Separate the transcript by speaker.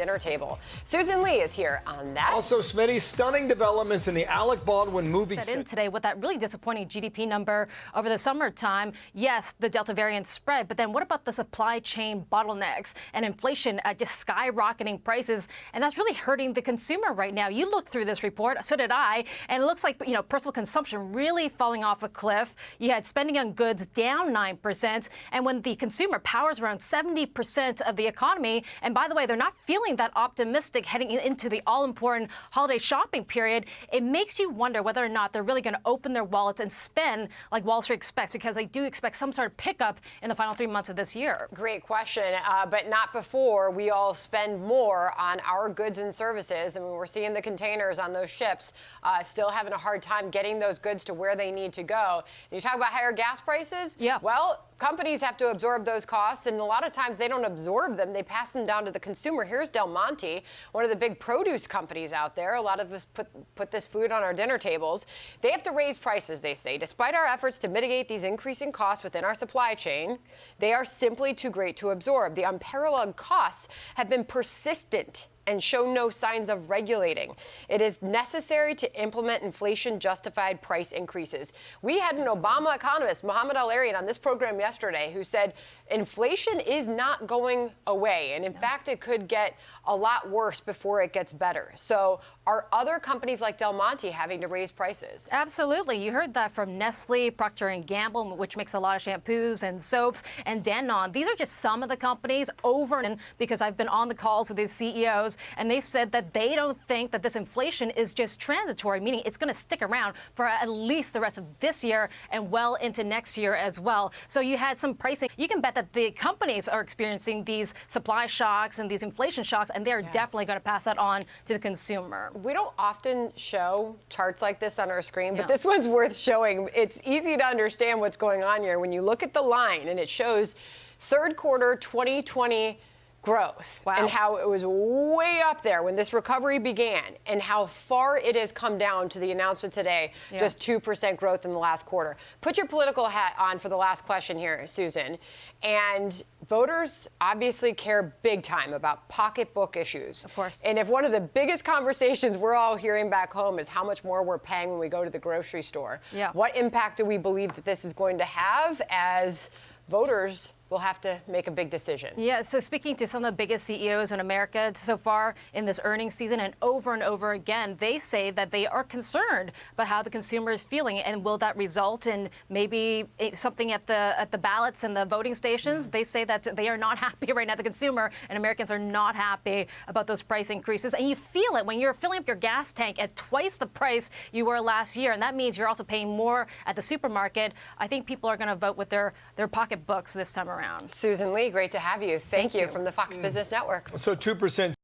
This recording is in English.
Speaker 1: dinner table. Susan Lee is here on that.
Speaker 2: Also, Smitty, stunning developments in the Alec Baldwin movie.
Speaker 3: Set in today with that really disappointing GDP number over the summertime. Yes, the Delta variant spread, but then what about the supply chain bottlenecks and inflation just skyrocketing prices? And that's really hurting the consumer right now. You looked through this report, so did I, and it looks like, personal consumption really falling off a cliff. You had spending on goods down 9%, and when the consumer powers around 70% of the economy, and by the way, they're not feeling that optimistic heading into the all-important holiday shopping period, it makes you wonder whether or not they're really going to open their wallets and spend like Wall Street expects, because they do expect some sort of pickup in the final 3 months of this year.
Speaker 1: Great question, but not before we all spend more on our goods and services. And we're seeing the containers on those ships still having a hard time getting those goods to where they need to go. And you talk about higher gas prices?
Speaker 3: Yeah.
Speaker 1: Well, companies have to absorb those costs, and a lot of times they don't absorb them. They pass them down to the consumer. Here's Del Monte, one of the big produce companies out there. A lot of us put this food on our dinner tables. They have to raise prices, they say. Despite our efforts to mitigate these increasing costs within our supply chain, they are simply too great to absorb. The unparalleled costs have been persistent and show no signs of regulating. It is necessary to implement inflation-justified price increases. We had an Obama economist, Mohamed El-Erian, on this program yesterday who said inflation is not going away. And in fact, it could get a lot worse before it gets better. So are other companies like Del Monte having to raise prices?
Speaker 3: Absolutely. You heard that from Nestle, Procter & Gamble, which makes a lot of shampoos and soaps, and Danone. These are just some of the companies over and because I've been on the calls with these CEOs, and they've said that they don't think that this inflation is just transitory, meaning it's going to stick around for at least the rest of this year and well into next year as well. So you had some pricing. You can bet that the companies are experiencing these supply shocks and these inflation shocks, and they're definitely going to pass that on to the consumer.
Speaker 1: We don't often show charts like this on our screen, but this one's worth showing. It's easy to understand what's going on here when you look at the line, and it shows third quarter 2020 growth and how it was way up there when this recovery began, and how far it has come down to the announcement today, just 2% growth in the last quarter. Put your political hat on for the last question here, Susan. And voters obviously care big time about pocketbook issues.
Speaker 3: Of course.
Speaker 1: And if one of the biggest conversations we're all hearing back home is how much more we're paying when we go to the grocery store, what impact do we believe that this is going to have as voters will have to make a big decision?
Speaker 3: Yeah, so speaking to some of the biggest CEOs in America so far in this earnings season, and over again, they say that they are concerned about how the consumer is feeling, and will that result in maybe something at the ballots and the voting stations? They say that they are not happy right now. The consumer and Americans are not happy about those price increases, and you feel it when you're filling up your gas tank at twice the price you were last year, and that means you're also paying more at the supermarket. I think people are going to vote with their pocketbooks this time around.
Speaker 1: Susan Lee, great to have you. Thank you from the Fox Business Network.
Speaker 2: So 2%.